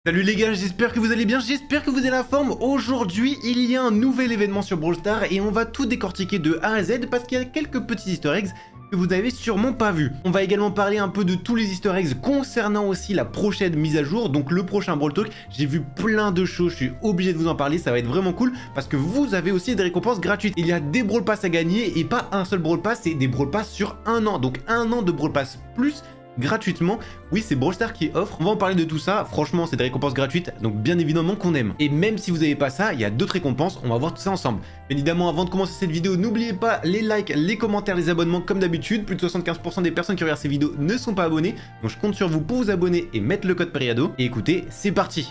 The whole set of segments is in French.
Salut les gars, j'espère que vous allez bien, j'espère que vous avez la forme. Aujourd'hui, il y a un nouvel événement sur Brawl Stars et on va tout décortiquer de A à Z parce qu'il y a quelques petits easter eggs que vous n'avez sûrement pas vu. On va également parler un peu de tous les easter eggs concernant aussi la prochaine mise à jour, donc le prochain Brawl Talk. J'ai vu plein de choses, je suis obligé de vous en parler, ça va être vraiment cool parce que vous avez aussi des récompenses gratuites. Il y a des Brawl Pass à gagner et pas un seul Brawl Pass, c'est des Brawl Pass sur un an, donc un an de Brawl Pass plus gratuitement. Oui, c'est Brawl Stars qui offre. On va en parler de tout ça. Franchement, c'est des récompenses gratuites, donc bien évidemment qu'on aime. Et même si vous n'avez pas ça, il y a d'autres récompenses. On va voir tout ça ensemble. Bien évidemment, avant de commencer cette vidéo, n'oubliez pas les likes, les commentaires, les abonnements comme d'habitude. Plus de 75% des personnes qui regardent ces vidéos ne sont pas abonnées. Donc je compte sur vous pour vous abonner et mettre le code Periado. Et écoutez, c'est parti.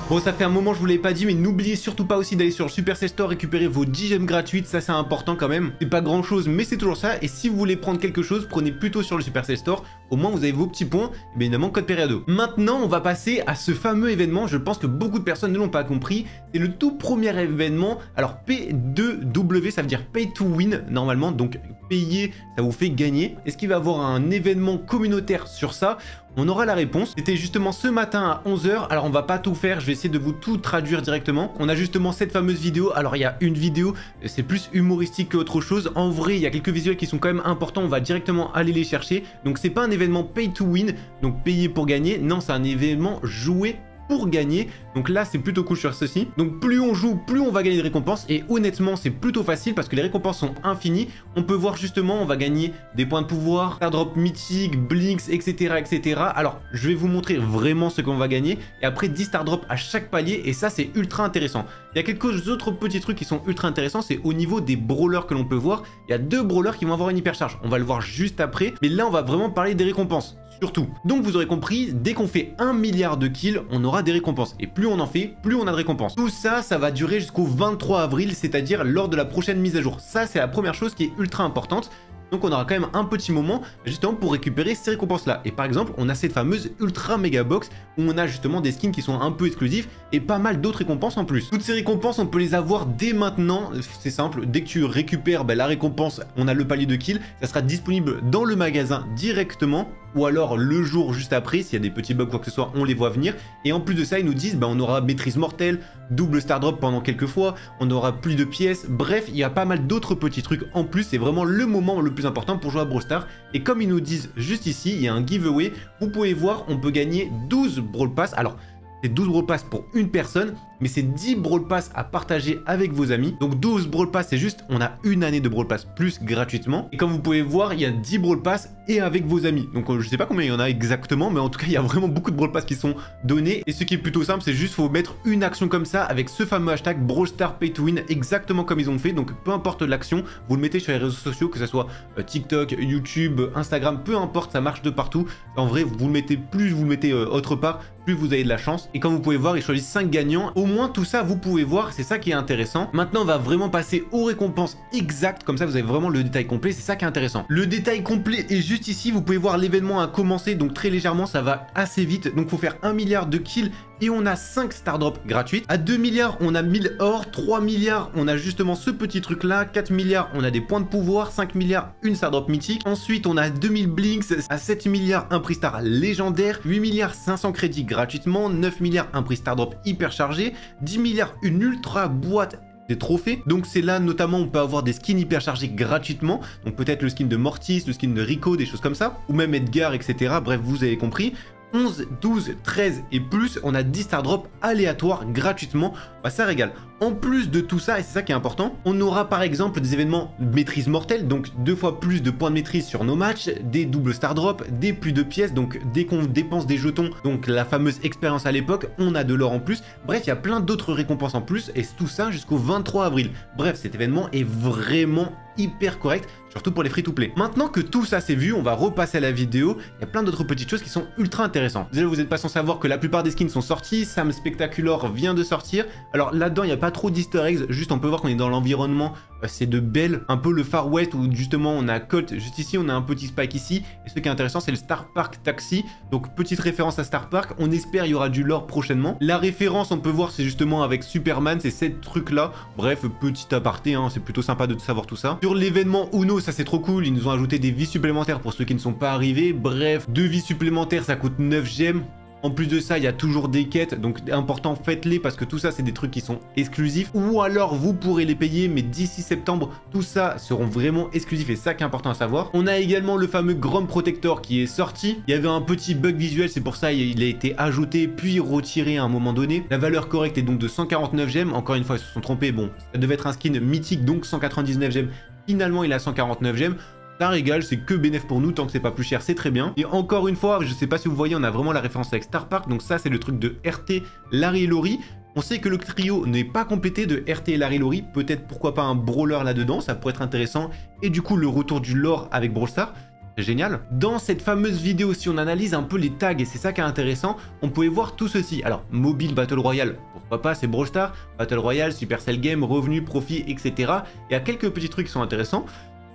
Bon, ça fait un moment, je vous l'avais pas dit, mais n'oubliez surtout pas aussi d'aller sur le Supercell Store récupérer vos 10 gemmes gratuites, ça c'est important quand même. C'est pas grand chose, mais c'est toujours ça. Et si vous voulez prendre quelque chose, prenez plutôt sur le Supercell Store. Au moins, vous avez vos petits points, et bien évidemment, code Periado. Maintenant, on va passer à ce fameux événement. Je pense que beaucoup de personnes ne l'ont pas compris. C'est le tout premier événement. Alors, P2W, ça veut dire Pay to Win, normalement. Donc, payer, ça vous fait gagner. Est-ce qu'il va y avoir un événement communautaire sur ça ? On aura la réponse. C'était justement ce matin à 11 h. Alors on va pas tout faire, je vais essayer de vous tout traduire directement. On a justement cette fameuse vidéo. Alors il y a une vidéo, c'est plus humoristique qu'autre chose. En vrai, il y a quelques visuels qui sont quand même importants. On va directement aller les chercher. Donc c'est pas un événement pay to win, donc payer pour gagner. Non, c'est un événement joué pour gagner. Donc là c'est plutôt cool sur ceci. Donc plus on joue, plus on va gagner de récompenses. Et honnêtement c'est plutôt facile parce que les récompenses sont infinies. On peut voir justement, on va gagner des points de pouvoir, airdrop mythique, blinks, etc., etc. Alors je vais vous montrer vraiment ce qu'on va gagner. Et après 10 stardrops à chaque palier. Et ça c'est ultra intéressant. Il y a quelques autres petits trucs qui sont ultra intéressants. C'est au niveau des brawlers que l'on peut voir. Il y a 2 brawlers qui vont avoir une hypercharge. On va le voir juste après. Mais là on va vraiment parler des récompenses. Surtout. Donc vous aurez compris, dès qu'on fait 1 milliard de kills, on aura des récompenses. Et plus on en fait, plus on a de récompenses. Tout ça, ça va durer jusqu'au 23 avril, c'est-à-dire lors de la prochaine mise à jour. Ça, c'est la première chose qui est ultra importante. Donc on aura quand même un petit moment justement pour récupérer ces récompenses là. Et par exemple on a cette fameuse ultra méga box où on a justement des skins qui sont un peu exclusifs et pas mal d'autres récompenses en plus. Toutes ces récompenses on peut les avoir dès maintenant, c'est simple, dès que tu récupères la récompense, on a le palier de kill, ça sera disponible dans le magasin directement ou alors le jour juste après, s'il y a des petits bugs ou quoi que ce soit, on les voit venir. Et en plus de ça, ils nous disent, on aura maîtrise mortelle, double star drop pendant quelques fois, on aura plus de pièces, bref, il y a pas mal d'autres petits trucs en plus, c'est vraiment le moment le plus important pour jouer à Brawl Stars. Et comme ils nous disent juste ici, il y a un giveaway, vous pouvez voir, on peut gagner 12 Brawl Pass. Alors, c'est 12 Brawl Pass pour une personne, mais c'est 10 Brawl Pass à partager avec vos amis. Donc 12 Brawl Pass, c'est juste, on a une année de Brawl Pass plus gratuitement. Et comme vous pouvez voir, il y a 10 Brawl Pass et avec vos amis. Donc je sais pas combien il y en a exactement, mais en tout cas, il y a vraiment beaucoup de Brawl Pass qui sont donnés. Et ce qui est plutôt simple, c'est juste, faut mettre une action comme ça avec ce fameux hashtag Brawl Stars Pay to Win, exactement comme ils ont fait. Donc peu importe l'action, vous le mettez sur les réseaux sociaux, que ce soit TikTok, YouTube, Instagram, peu importe, ça marche de partout. En vrai, vous le mettez plus, vous le mettez autre part, plus vous avez de la chance. Et comme vous pouvez voir, ils choisissent 5 gagnants. Au moins, tout ça, vous pouvez voir, c'est ça qui est intéressant. Maintenant, on va vraiment passer aux récompenses exactes. Comme ça, vous avez vraiment le détail complet. C'est ça qui est intéressant. Le détail complet est juste ici. Vous pouvez voir l'événement a commencé. Donc, très légèrement, ça va assez vite. Donc, il faut faire 1 milliard de kills. Et on a 5 stardrops gratuites. À 2 milliards, on a 1000 or. 3 milliards, on a justement ce petit truc-là. 4 milliards, on a des points de pouvoir. 5 milliards, une stardrop mythique. Ensuite, on a 2000 blinks. À 7 milliards, un prix star légendaire. 8 milliards, 500 crédits gratuitement. 9 milliards, un prix stardrop hyper chargé. 10 milliards, une ultra boîte des trophées. Donc c'est là notamment on peut avoir des skins hyper chargés gratuitement. Donc peut-être le skin de Mortis, le skin de Rico, des choses comme ça. Ou même Edgar, etc. Bref, vous avez compris. 11, 12, 13 et plus, on a 10 stardrops aléatoires gratuitement. Ça régale. En plus de tout ça, et c'est ça qui est important, on aura par exemple des événements maîtrise mortelle, donc 2 fois plus de points de maîtrise sur nos matchs, des doubles stardrops, des plus de pièces, donc dès qu'on dépense des jetons, donc la fameuse expérience à l'époque, on a de l'or en plus. Bref, il y a plein d'autres récompenses en plus, et tout ça jusqu'au 23 avril. Bref, cet événement est vraiment hyper correct, surtout pour les free-to-play. Maintenant que tout ça c'est vu, on va repasser à la vidéo. Il y a plein d'autres petites choses qui sont ultra intéressantes. Déjà, vous n'êtes pas sans savoir que la plupart des skins sont sortis. Sam Spectacular vient de sortir. Alors là-dedans, il n'y a pas trop d'easter eggs. Juste, on peut voir qu'on est dans l'environnement. C'est de Belle, un peu le Far West où justement on a Colt juste ici, on a un petit Spike ici. Et ce qui est intéressant, c'est le Star Park Taxi. Donc petite référence à Star Park. On espère il y aura du lore prochainement. La référence, on peut voir, c'est justement avec Superman, c'est ces trucs-là. Bref, petit aparté, hein, c'est plutôt sympa de savoir tout ça. Sur l'événement Uno, ça c'est trop cool, ils nous ont ajouté des vies supplémentaires pour ceux qui ne sont pas arrivés. Bref, 2 vies supplémentaires, ça coûte 9 gemmes. En plus de ça, il y a toujours des quêtes, donc important, faites-les parce que tout ça, c'est des trucs qui sont exclusifs. Ou alors, vous pourrez les payer, mais d'ici septembre, tout ça seront vraiment exclusifs et ça qui est important à savoir. On a également le fameux Grom Protector qui est sorti. Il y avait un petit bug visuel, c'est pour ça il a été ajouté puis retiré à un moment donné. La valeur correcte est donc de 149 gemmes. Encore une fois, ils se sont trompés. Bon, ça devait être un skin mythique, donc 199 gemmes. Finalement, il a 149 gemmes. Ça régale, c'est que bénéf pour nous, tant que c'est pas plus cher, c'est très bien. Et encore une fois, je sais pas si vous voyez, on a vraiment la référence avec Star Park, donc ça c'est le truc de RT, Larry et Laurie. On sait que le trio n'est pas complété de RT et Larry et Laurie, peut-être pourquoi pas un brawler là-dedans, ça pourrait être intéressant. Et du coup, le retour du lore avec Brawl Stars, c'est génial. Dans cette fameuse vidéo, si on analyse un peu les tags, et c'est ça qui est intéressant, on pouvait voir tout ceci. Alors, mobile, Battle Royale, pourquoi pas, c'est Brawl Stars, Battle Royale, Supercell Game, revenus, profit, etc. Il y a quelques petits trucs qui sont intéressants.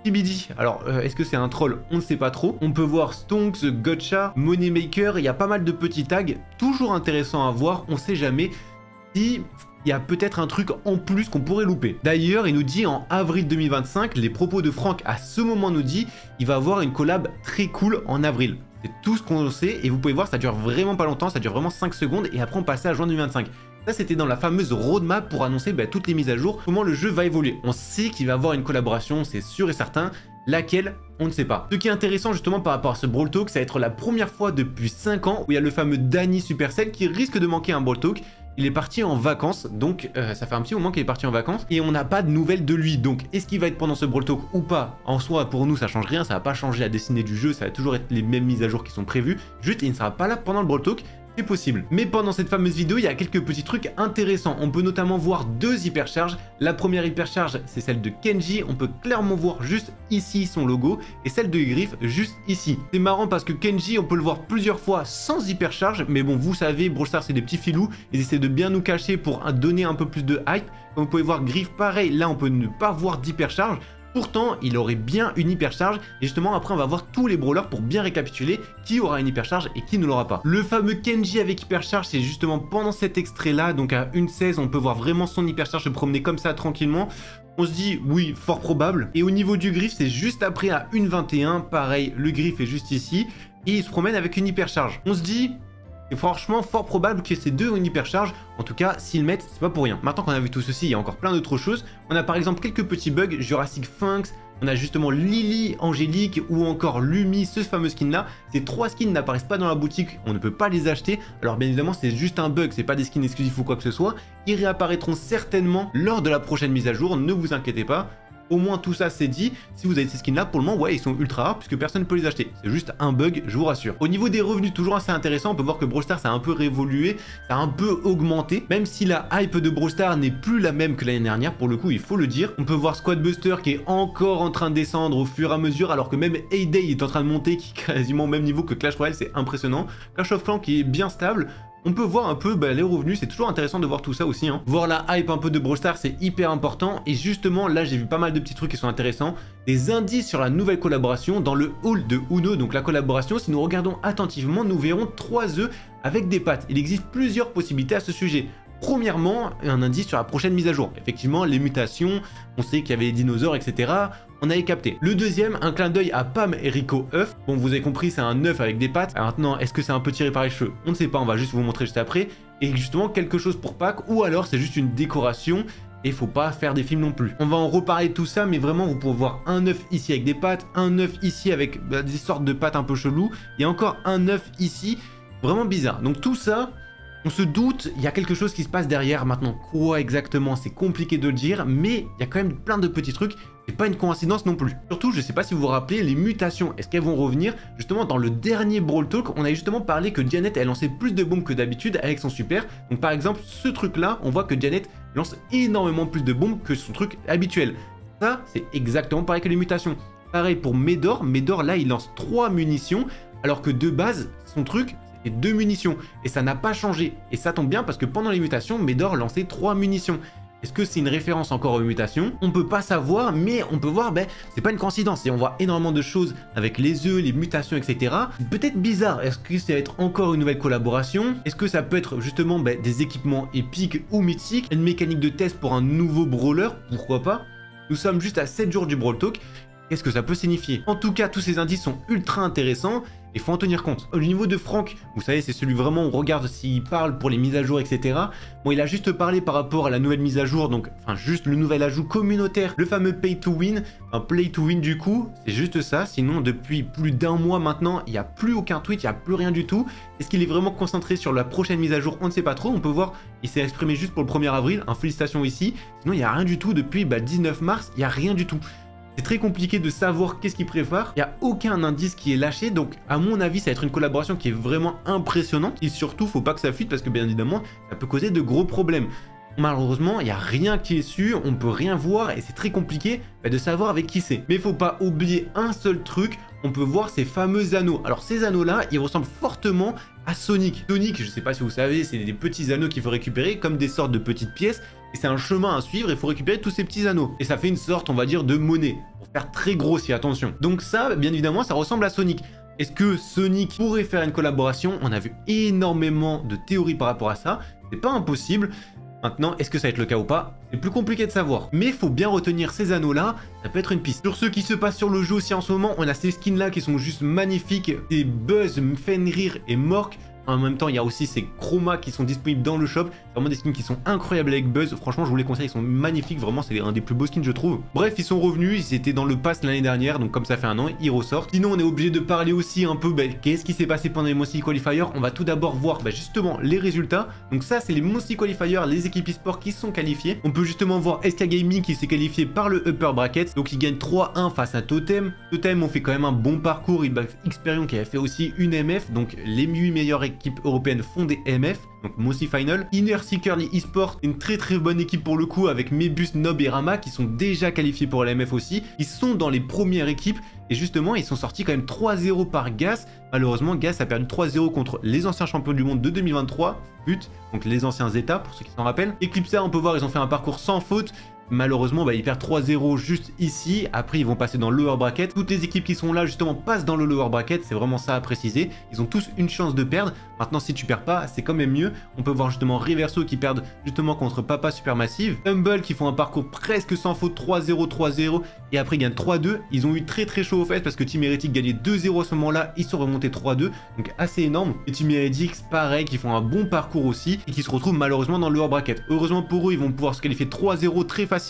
TBD, alors est-ce que c'est un troll? On ne sait pas trop. On peut voir Stonks, Gotcha, Moneymaker, il y a pas mal de petits tags, toujours intéressant à voir, on sait jamais si il y a peut-être un truc en plus qu'on pourrait louper. D'ailleurs, il nous dit en avril 2025, les propos de Franck à ce moment nous dit, il va avoir une collab très cool en avril. C'est tout ce qu'on sait et vous pouvez voir, ça dure vraiment pas longtemps, ça dure vraiment 5 secondes et après on passait à juin 2025. Ça, c'était dans la fameuse roadmap pour annoncer toutes les mises à jour, comment le jeu va évoluer. On sait qu'il va y avoir une collaboration, c'est sûr et certain. Laquelle, on ne sait pas. Ce qui est intéressant justement par rapport à ce Brawl Talk, ça va être la première fois depuis 5 ans où il y a le fameux Danny Supercell qui risque de manquer un Brawl Talk. Il est parti en vacances, donc ça fait un petit moment qu'il est parti en vacances et on n'a pas de nouvelles de lui. Donc est-ce qu'il va être pendant ce Brawl Talk ou pas? En soi, pour nous, ça change rien, ça va pas changer la destinée du jeu, ça va toujours être les mêmes mises à jour qui sont prévues. Juste, il ne sera pas là pendant le Brawl Talk. C'est possible. Mais pendant cette fameuse vidéo, il y a quelques petits trucs intéressants. On peut notamment voir 2 hypercharges. La première hypercharge, c'est celle de Kenji. On peut clairement voir juste ici son logo. Et celle de Griff, juste ici. C'est marrant parce que Kenji, on peut le voir plusieurs fois sans hypercharge. Mais bon, vous savez, Brawl Stars, c'est des petits filous. Ils essaient de bien nous cacher pour donner un peu plus de hype. Comme vous pouvez voir, Griff, pareil. Là, on peut ne pas voir d'hypercharge. Pourtant, il aurait bien une hypercharge et justement après on va voir tous les brawlers pour bien récapituler qui aura une hypercharge et qui ne l'aura pas. Le fameux Kenji avec hypercharge, c'est justement pendant cet extrait là, donc à 1:16 on peut voir vraiment son hypercharge se promener comme ça tranquillement. On se dit oui, fort probable. Et au niveau du Griff, c'est juste après à 1:21, pareil, le Griff est juste ici et il se promène avec une hypercharge. On se dit... c'est franchement fort probable que ces deux ont une hypercharge. En tout cas, s'ils mettent, c'est pas pour rien. Maintenant qu'on a vu tout ceci, il y a encore plein d'autres choses. On a par exemple quelques petits bugs, Jurassic Funks, on a justement Lily, Angélique ou encore Lumi, ce fameux skin là. Ces 3 skins n'apparaissent pas dans la boutique, on ne peut pas les acheter. Alors bien évidemment, c'est juste un bug, c'est pas des skins exclusifs ou quoi que ce soit. Ils réapparaîtront certainement lors de la prochaine mise à jour, ne vous inquiétez pas. Au moins tout ça c'est dit. Si vous avez ces skins là, pour le moment, ouais, ils sont ultra rares puisque personne ne peut les acheter. C'est juste un bug, je vous rassure. Au niveau des revenus, toujours assez intéressant, on peut voir que Brawl Stars a un peu révolué, ça a un peu augmenté. Même si la hype de Brawl Stars n'est plus la même que l'année dernière, pour le coup, il faut le dire. On peut voir Squad Buster qui est encore en train de descendre au fur et à mesure, alors que même Hay-Day est en train de monter, qui est quasiment au même niveau que Clash Royale, c'est impressionnant. Clash of Clans qui est bien stable. On peut voir un peu les revenus, c'est toujours intéressant de voir tout ça aussi. Voir la hype un peu de Brawl Stars, c'est hyper important. Et justement, là, j'ai vu pas mal de petits trucs qui sont intéressants. Des indices sur la nouvelle collaboration dans le hall de Uno. Donc la collaboration, si nous regardons attentivement, nous verrons 3 œufs avec des pattes. Il existe plusieurs possibilités à ce sujet. Premièrement, un indice sur la prochaine mise à jour. Effectivement, les mutations, on sait qu'il y avait les dinosaures, etc. On avait capté. Le deuxième, un clin d'œil à Pam et Rico œuf. Bon, vous avez compris, c'est un œuf avec des pattes. Alors maintenant, est-ce que c'est un peu tiré par les cheveux? On ne sait pas, on va juste vous montrer juste après. Et justement, quelque chose pour Pâques, ou alors c'est juste une décoration. Et il faut pas faire des films non plus. On va en reparler de tout ça, mais vraiment, vous pouvez voir un œuf ici avec des pattes, un œuf ici avec des sortes de pattes un peu cheloues, et encore un œuf ici, vraiment bizarre. Donc tout ça... on se doute, il y a quelque chose qui se passe derrière. Maintenant, quoi exactement, c'est compliqué de le dire, mais il y a quand même plein de petits trucs. C'est pas une coïncidence non plus. Surtout, je sais pas si vous vous rappelez, les mutations, est-ce qu'elles vont revenir? Justement, dans le dernier Brawl Talk, on a justement parlé que Dianette, elle lançait plus de bombes que d'habitude avec son super. Donc par exemple, ce truc-là, on voit que Dianette lance énormément plus de bombes que son truc habituel. Ça, c'est exactement pareil que les mutations. Pareil pour Médor. Médor, là, il lance 3 munitions, alors que de base, son truc... et 2 munitions, et ça n'a pas changé. Et ça tombe bien parce que pendant les mutations, Médor lançait 3 munitions. Est-ce que c'est une référence encore aux mutations? On peut pas savoir, mais on peut voir, c'est pas une coïncidence. Et on voit énormément de choses avec les œufs, les mutations, etc. Peut-être bizarre. Est-ce que ça va être encore une nouvelle collaboration? Est-ce que ça peut être justement des équipements épiques ou mythiques? Une mécanique de test pour un nouveau brawler? Pourquoi pas? Nous sommes juste à 7 jours du Brawl Talk. Qu'est-ce que ça peut signifier? En tout cas, tous ces indices sont ultra intéressants et faut en tenir compte. Au niveau de Franck, vous savez, c'est celui vraiment où on regarde s'il parle pour les mises à jour, etc. Bon, il a juste parlé par rapport à la nouvelle mise à jour, donc enfin juste le nouvel ajout communautaire, le fameux Pay to Win, un Play to Win du coup, c'est juste ça. Sinon, depuis plus d'un mois maintenant, il n'y a plus aucun tweet, il n'y a plus rien du tout. Est-ce qu'il est vraiment concentré sur la prochaine mise à jour? On ne sait pas trop. On peut voir, il s'est exprimé juste pour le 1er avril, félicitations ici. Sinon, il n'y a rien du tout depuis 19 mars, il n'y a rien du tout. C'est très compliqué de savoir qu'est-ce qu'il prépare. Il n'y a aucun indice qui est lâché. Donc, à mon avis, ça va être une collaboration qui est vraiment impressionnante. Et surtout, faut pas que ça fuite parce que, bien évidemment, ça peut causer de gros problèmes. Malheureusement, il n'y a rien qui est sûr, on peut rien voir et c'est très compliqué de savoir avec qui c'est. Mais il faut pas oublier un seul truc, on peut voir ces fameux anneaux. Alors ces anneaux-là, ils ressemblent fortement à Sonic. Sonic, je sais pas si vous savez, c'est des petits anneaux qu'il faut récupérer comme des sortes de petites pièces. Et c'est un chemin à suivre, il faut récupérer tous ces petits anneaux. Et ça fait une sorte, on va dire, de monnaie. Pour faire très grossier, attention. Donc ça, bien évidemment, ça ressemble à Sonic. Est-ce que Sonic pourrait faire une collaboration? On a vu énormément de théories par rapport à ça. C'est pas impossible. Maintenant, est-ce que ça va être le cas ou pas? C'est plus compliqué de savoir. Mais il faut bien retenir ces anneaux-là, ça peut être une piste. Sur ce qui se passe sur le jeu aussi en ce moment, on a ces skins-là qui sont juste magnifiques. Des Buzz, Fenrir et Mork. En même temps, il y a aussi ces chromas qui sont disponibles dans le shop. C'est vraiment des skins qui sont incroyables avec Buzz. Franchement, je vous les conseille, ils sont magnifiques. Vraiment, c'est un des plus beaux skins, je trouve. Bref, ils sont revenus. Ils étaient dans le pass l'année dernière. Donc, comme ça fait un an, ils ressortent. Sinon, on est obligé de parler aussi un peu qu'est-ce qui s'est passé pendant les Monthly Qualifiers. On va tout d'abord voir justement les résultats. Donc, ça, c'est les Monthly Qualifiers, les équipes e-sport qui sont qualifiées. On peut justement voir SK Gaming qui s'est qualifié par le Upper Bracket. Donc, il gagne 3-1 face à Totem. Totem ont fait quand même un bon parcours. Ils battent Xperion qui avait fait aussi une MF. Donc, les 8 meilleures équipes européennes font des MF, donc Mossy Final. Inner Seeker, les eSports, une très bonne équipe pour le coup avec Mebus, Nob et Rama qui sont déjà qualifiés pour la MF aussi. Ils sont dans les premières équipes et justement ils sont sortis quand même 3-0 par Gas. Malheureusement Gas a perdu 3-0 contre les anciens champions du monde de 2023, donc les anciens Zeta pour ceux qui s'en rappellent. Eclipsa, on peut voir ils ont fait un parcours sans faute. Malheureusement, ils perdent 3-0 juste ici. Après, ils vont passer dans le lower bracket. Toutes les équipes qui sont là, justement, passent dans le lower bracket. C'est vraiment ça à préciser. Ils ont tous une chance de perdre. Maintenant, si tu perds pas, c'est quand même mieux. On peut voir justement Reverso qui perdent justement contre Papa Supermassive. Humble qui font un parcours presque sans faute, 3-0, 3-0. Et après, ils gagnent 3-2. Ils ont eu très chaud aux fesses parce que Team Heretic gagnait 2-0 à ce moment-là. Ils sont remontés 3-2. Donc, assez énorme. Et Team Heretic, pareil, qui font un bon parcours aussi. Et qui se retrouvent malheureusement dans le lower bracket. Heureusement pour eux, ils vont pouvoir se qualifier 3-0 très facilement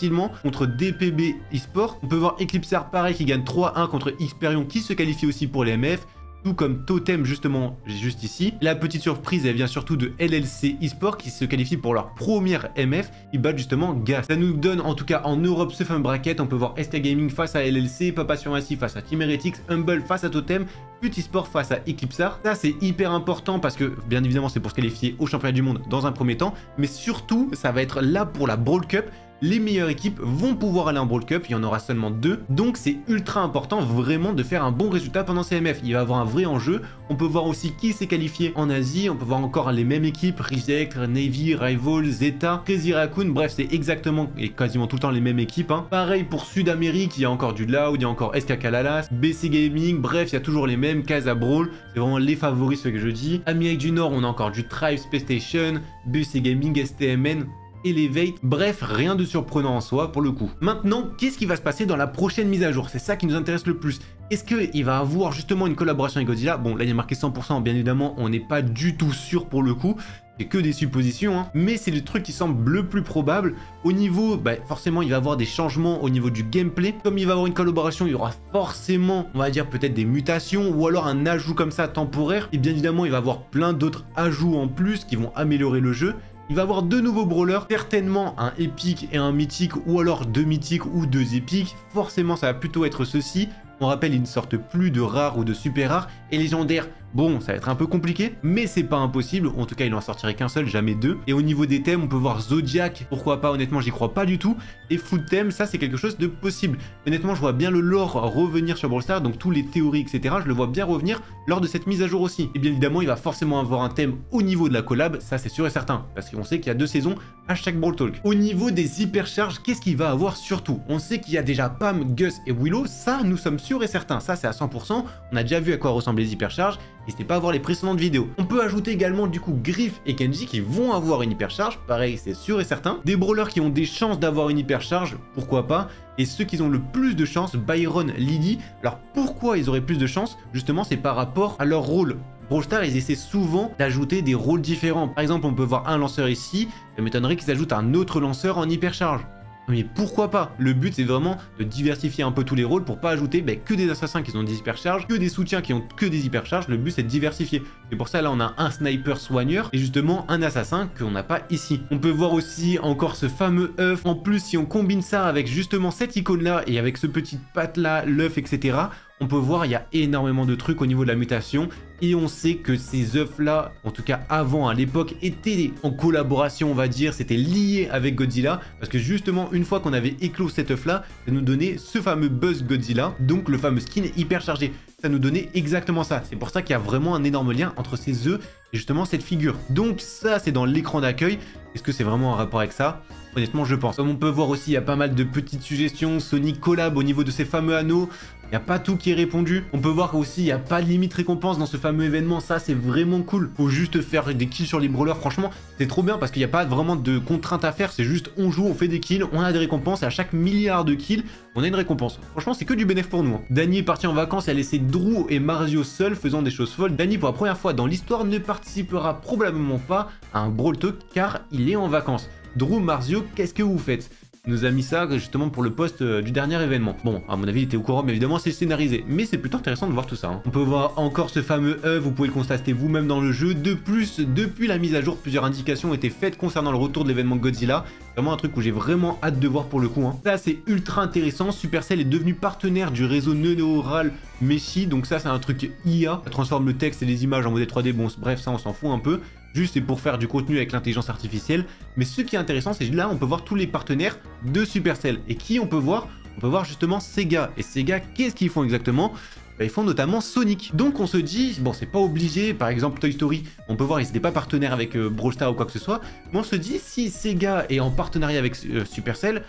contre DPB eSport. On peut voir Eclipsar pareil qui gagne 3-1 contre Xperion qui se qualifie aussi pour les MF. Tout comme Totem justement juste ici. La petite surprise elle vient surtout de LLC eSport qui se qualifie pour leur première MF. Ils battent justement Gas. Ça nous donne en tout cas en Europe ce fameux bracket. On peut voir SK Gaming face à LLC, Papa Supermassive face à Team Heretics, Humble face à Totem, Put eSport face à Eclipsar. Ça c'est hyper important parce que bien évidemment c'est pour se qualifier au championnat du monde dans un premier temps. Mais surtout ça va être là pour la Brawl Cup. Les meilleures équipes vont pouvoir aller en Brawl Cup, il y en aura seulement 2. Donc c'est ultra important vraiment de faire un bon résultat pendant ces MF. Il va y avoir un vrai enjeu. On peut voir aussi qui s'est qualifié en Asie. On peut voir encore les mêmes équipes, Reject, Navy, Rival, Zeta, Crazy Raccoon. Bref, c'est exactement et quasiment tout le temps les mêmes équipes. Pareil pour Sud-Amérique, il y a encore du Loud, il y a encore SK Kalalas, BC Gaming. Bref, il y a toujours les mêmes, Casa Brawl. C'est vraiment les favoris ce que je dis. Amérique du Nord, on a encore du Tribe, Space Station, BC Gaming, STMN. Elevate, bref, rien de surprenant en soi pour le coup. Maintenant, qu'est-ce qui va se passer dans la prochaine mise à jour? C'est ça qui nous intéresse le plus. Est-ce qu'il va avoir justement une collaboration avec Godzilla? Bon, là il y a marqué 100%, bien évidemment, on n'est pas du tout sûr pour le coup. C'est que des suppositions, hein. Mais c'est le truc qui semble le plus probable. Au niveau, forcément, il va y avoir des changements au niveau du gameplay. Comme il va y avoir une collaboration, il y aura forcément, on va dire, peut-être des mutations ou alors un ajout comme ça temporaire. Et bien évidemment, il va y avoir plein d'autres ajouts en plus qui vont améliorer le jeu. Il va y avoir 2 nouveaux brawlers, certainement un épique et un mythique, ou alors 2 mythiques ou 2 épiques. Forcément, ça va plutôt être ceci. On rappelle, il ne sortent plus de rares ou de super rares. Et légendaires, bon, ça va être un peu compliqué, mais c'est pas impossible. En tout cas, il en sortirait qu'un seul, jamais 2. Et au niveau des thèmes, on peut voir Zodiac, pourquoi pas, honnêtement, j'y crois pas du tout. Et Food Theme, ça, c'est quelque chose de possible. Honnêtement, je vois bien le lore revenir sur Brawl Stars, donc tous les théories, etc. Je le vois bien revenir lors de cette mise à jour aussi. Et bien évidemment, il va forcément avoir un thème au niveau de la collab, ça c'est sûr et certain, parce qu'on sait qu'il y a 2 saisons à chaque Brawl Talk. Au niveau des hypercharges, qu'est-ce qu'il va avoir surtout? On sait qu'il y a déjà Pam, Gus et Willow, ça, nous sommes sûrs et certains. Ça, c'est à 100%. On a déjà vu à quoi ressemblent les hypercharges. n'hésitez pas à voir les précédentes vidéos. On peut ajouter également du coup Griff et Kenji qui vont avoir une hypercharge, pareil c'est sûr et certain. Des brawlers qui ont des chances d'avoir une hypercharge, pourquoi pas. Et ceux qui ont le plus de chance, Byron, Lily. Alors pourquoi ils auraient plus de chance? Justement c'est par rapport à leur rôle. Brawl Stars, ils essaient souvent d'ajouter des rôles différents. Par exemple, on peut voir un lanceur ici, ça m'étonnerait qu'ils ajoutent un autre lanceur en hypercharge. Mais pourquoi pas? Le but c'est vraiment de diversifier un peu tous les rôles pour pas ajouter que des assassins qui ont des hypercharges, que des soutiens qui ont que des hypercharges. Le but c'est de diversifier. C'est pour ça là on a un sniper soigneur et justement un assassin qu'on n'a pas ici. On peut voir aussi encore ce fameux œuf. En plus si on combine ça avec justement cette icône là et avec ce petit patte là, l'œuf etc. On peut voir il y a énormément de trucs au niveau de la mutation et on sait que ces œufs là, en tout cas avant à l'époque, étaient en collaboration on va dire, c'était lié avec Godzilla parce que justement une fois qu'on avait éclos cet œuf là, ça nous donnait ce fameux buzz Godzilla, donc le fameux skin hyper chargé. Ça nous donnait exactement ça. C'est pour ça qu'il y a vraiment un énorme lien entre ces œufs et justement cette figure. Donc ça c'est dans l'écran d'accueil. Est-ce que c'est vraiment un rapport avec ça? Honnêtement je pense. Comme on peut voir aussi il y a pas mal de petites suggestions. Sonic collab au niveau de ces fameux anneaux. Il n'y a pas tout qui est répondu. On peut voir aussi il n'y a pas de limite récompense dans ce fameux événement. Ça c'est vraiment cool. Faut juste faire des kills sur les brawlers. Franchement c'est trop bien parce qu'il n'y a pas vraiment de contraintes à faire. C'est juste on joue, on fait des kills, on a des récompenses. Et à chaque milliard de kills on a une récompense. Franchement c'est que du bénéfice pour nous. Danny est parti en vacances et a laissé Drew et Mario seuls faisant des choses folles. Danny pour la première fois dans l'histoire ne participera probablement pas à un Brawl Talk car il est en vacances. Drew, Mario, qu'est-ce que vous faites? Il nous a mis ça justement pour le post du dernier événement. Bon, à mon avis, il était au courant, mais évidemment, c'est scénarisé. Mais c'est plutôt intéressant de voir tout ça. Hein. On peut voir encore ce fameux œuf, vous pouvez le constater vous-même dans le jeu. De plus, depuis la mise à jour, plusieurs indications ont été faites concernant le retour de l'événement Godzilla. Vraiment un truc où j'ai vraiment hâte de voir pour le coup. Hein. Ça, c'est ultra intéressant. Supercell est devenu partenaire du réseau neural Meshi. Donc ça, c'est un truc IA. Ça transforme le texte et les images en modèle 3D. Bon, bref, ça, on s'en fout un peu. Juste c'est pour faire du contenu avec l'intelligence artificielle. Mais ce qui est intéressant, c'est que là, on peut voir tous les partenaires de Supercell. Et qui on peut voir? On peut voir justement Sega. Et Sega, qu'est-ce qu'ils font exactement? Ils font notamment Sonic. Donc on se dit, bon c'est pas obligé, par exemple Toy Story, on peut voir ils n'étaient pas partenaires avec Brawl Stars ou quoi que ce soit, mais on se dit si Sega est en partenariat avec Supercell,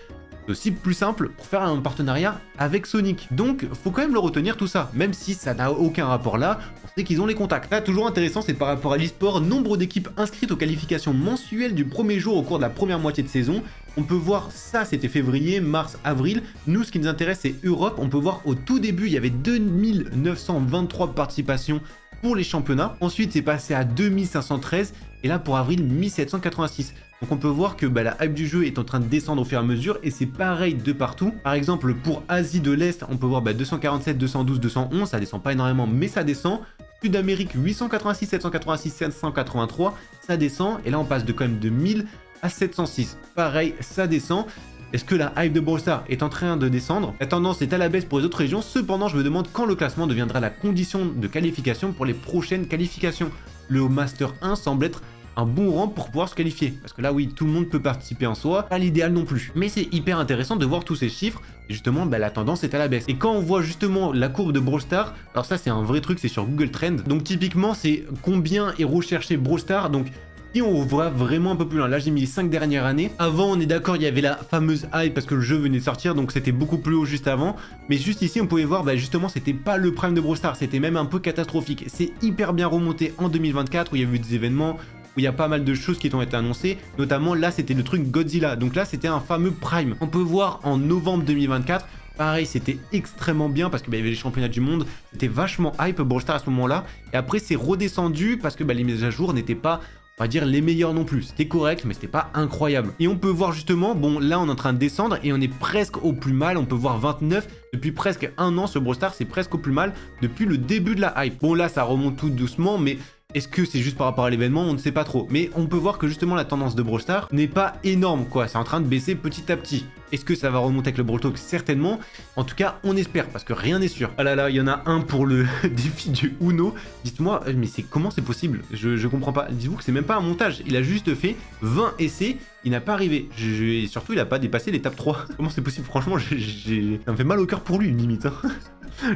c'est aussi plus simple pour faire un partenariat avec Sonic. Donc faut quand même le retenir tout ça, même si ça n'a aucun rapport là, on sait qu'ils ont les contacts. Là toujours intéressant c'est par rapport à l'e-sport, nombre d'équipes inscrites aux qualifications mensuelles du premier jour au cours de la première moitié de saison. On peut voir ça, c'était février, mars, avril. Nous, ce qui nous intéresse, c'est Europe. On peut voir au tout début, il y avait 2923 participations pour les championnats. Ensuite, c'est passé à 2513. Et là, pour avril, 1786. Donc on peut voir que la hype du jeu est en train de descendre au fur et à mesure. Et c'est pareil de partout. Par exemple, pour Asie de l'Est, on peut voir 247, 212, 211. Ça descend pas énormément, mais ça descend. Sud-Amérique, 886, 786, 783. Ça descend. Et là, on passe de quand même de 1000 à 706. Pareil, ça descend. Est-ce que la hype de Brawl Stars est en train de descendre? La tendance est à la baisse pour les autres régions. Cependant, je me demande quand le classement deviendra la condition de qualification pour les prochaines qualifications. Le Master 1 semble être un bon rang pour pouvoir se qualifier. Parce que là, oui, tout le monde peut participer en soi. Pas l'idéal non plus. Mais c'est hyper intéressant de voir tous ces chiffres. Et justement, la tendance est à la baisse. Et quand on voit justement la courbe de Brawl Stars, alors ça, c'est un vrai truc, c'est sur Google Trends. Donc typiquement, c'est combien est recherché Brawl Stars. Donc si on voit vraiment un peu plus loin, là j'ai mis les 5 dernières années. Avant on est d'accord, il y avait la fameuse hype parce que le jeu venait de sortir, donc c'était beaucoup plus haut juste avant. Mais juste ici on pouvait voir, justement c'était pas le prime de Brawl Stars, c'était même un peu catastrophique. C'est hyper bien remonté en 2024 où il y a eu des événements, où il y a pas mal de choses qui ont été annoncées. Notamment là c'était le truc Godzilla, donc là c'était un fameux prime. On peut voir en novembre 2024, pareil, c'était extrêmement bien parce qu'il y avait les championnats du monde, c'était vachement hype Brawl Stars à ce moment-là. Et après c'est redescendu parce que les mises à jour n'étaient pas, on va dire, les meilleurs non plus. C'était correct, mais c'était pas incroyable. Et on peut voir justement, bon, là on est en train de descendre et on est presque au plus mal. On peut voir 29 depuis presque un an sur Brawl Stars, c'est presque au plus mal depuis le début de la hype. Bon, là ça remonte tout doucement, mais est-ce que c'est juste par rapport à l'événement? On ne sait pas trop. Mais on peut voir que justement la tendance de Brawl Stars n'est pas énorme, quoi. C'est en train de baisser petit à petit. Est-ce que ça va remonter avec le Brawl Talk? Certainement. En tout cas, on espère, parce que rien n'est sûr. Ah là là, il y en a un pour le défi du Uno. Dites-moi, mais comment c'est possible? Je comprends pas. Dites-vous que c'est même pas un montage. Il a juste fait 20 essais. Il n'a pas arrivé. Et surtout, il n'a pas dépassé l'étape 3. Comment c'est possible? Franchement, ça me fait mal au cœur pour lui, limite. Hein.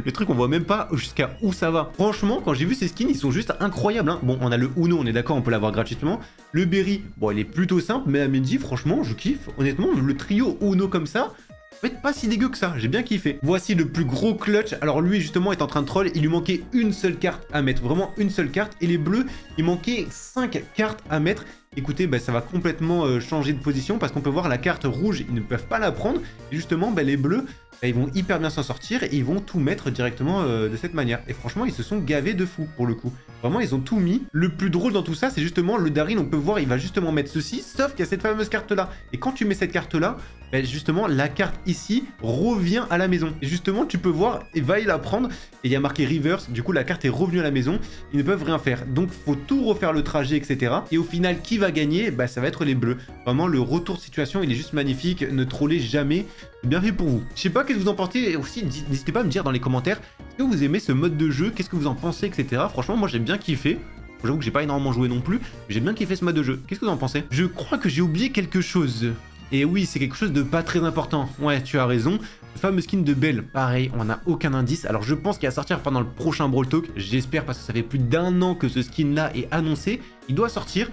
Les trucs, on voit même pas jusqu'à où ça va. Franchement, quand j'ai vu ces skins, ils sont juste incroyables. Hein. Bon, on a le Uno, on est d'accord, on peut l'avoir gratuitement. Le Berry, bon, il est plutôt simple, mais la Mendy, franchement, je kiffe. Honnêtement, le trio Uno comme ça, En fait, pas si dégueu que ça, j'ai bien kiffé. Voici le plus gros clutch. Alors lui, justement, est en train de troll. Il lui manquait une seule carte à mettre, vraiment une seule carte. Et les bleus, il manquait 5 cartes à mettre. Écoutez, ça va complètement changer de position parce qu'on peut voir la carte rouge, ils ne peuvent pas la prendre. Et justement, les bleus, ils vont hyper bien s'en sortir et ils vont tout mettre directement de cette manière. Et franchement, ils se sont gavés de fou pour le coup. Vraiment, ils ont tout mis. Le plus drôle dans tout ça, c'est justement le Daryl, on peut voir, il va justement mettre ceci, sauf qu'il y a cette fameuse carte-là. Et quand tu mets cette carte-là, justement, la carte ici revient à la maison. Et justement, tu peux voir, et va la prendre, et il y a marqué reverse, du coup, la carte est revenue à la maison. Ils ne peuvent rien faire. Donc, faut tout refaire le trajet, etc. Et au final, qui va gagner? Ça va être les bleus. Vraiment, le retour de situation, il est juste magnifique. Ne trollez jamais. Bien fait pour vous. Je sais pas qu'est-ce que vous en pensez. Et aussi, n'hésitez pas à me dire dans les commentaires, est-ce que vous aimez ce mode de jeu? Qu'est-ce que vous en pensez, etc. Franchement, moi, j'ai bien kiffé. J'avoue que j'ai pas énormément joué non plus, mais j'ai bien kiffé ce mode de jeu. Qu'est-ce que vous en pensez? Je crois que j'ai oublié quelque chose. Et oui, c'est quelque chose de pas très important. Ouais, tu as raison. Le fameux skin de Belle, pareil, on n'a aucun indice. Alors je pense qu'il va sortir pendant le prochain Brawl Talk. J'espère parce que ça fait plus d'1 an que ce skin-là est annoncé. Il doit sortir.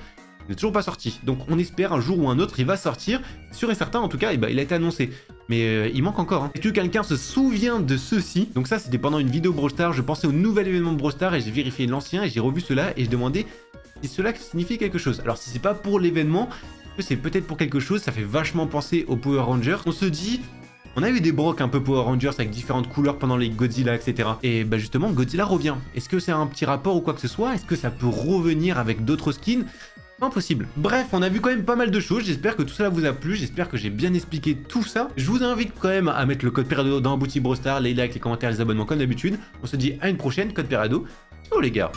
Il n'est toujours pas sorti. Donc on espère un jour ou un autre, il va sortir. Sûr et certain, en tout cas, il a été annoncé. Mais il manque encore. Est-ce que quelqu'un se souvient de ceci? Donc ça, c'était pendant une vidéo Brawl Stars. Je pensais au nouvel événement de Brawl Stars et j'ai vérifié l'ancien et j'ai revu cela et je demandais si cela signifie quelque chose. Alors si c'est pas pour l'événement, c'est peut-être pour quelque chose. Ça fait vachement penser aux Power Rangers. On se dit... On a eu des brocs un peu Power Rangers avec différentes couleurs pendant les Godzilla, etc. Et justement, Godzilla revient. Est-ce que c'est un petit rapport ou quoi que ce soit? Est-ce que ça peut revenir avec d'autres skins? Impossible. Bref, on a vu quand même pas mal de choses. J'espère que tout cela vous a plu. J'espère que j'ai bien expliqué tout ça. Je vous invite quand même à mettre le code Perado dans la boutique Brawl Stars, les likes, les commentaires, les abonnements comme d'habitude. On se dit à une prochaine, code Perado. Ciao les gars.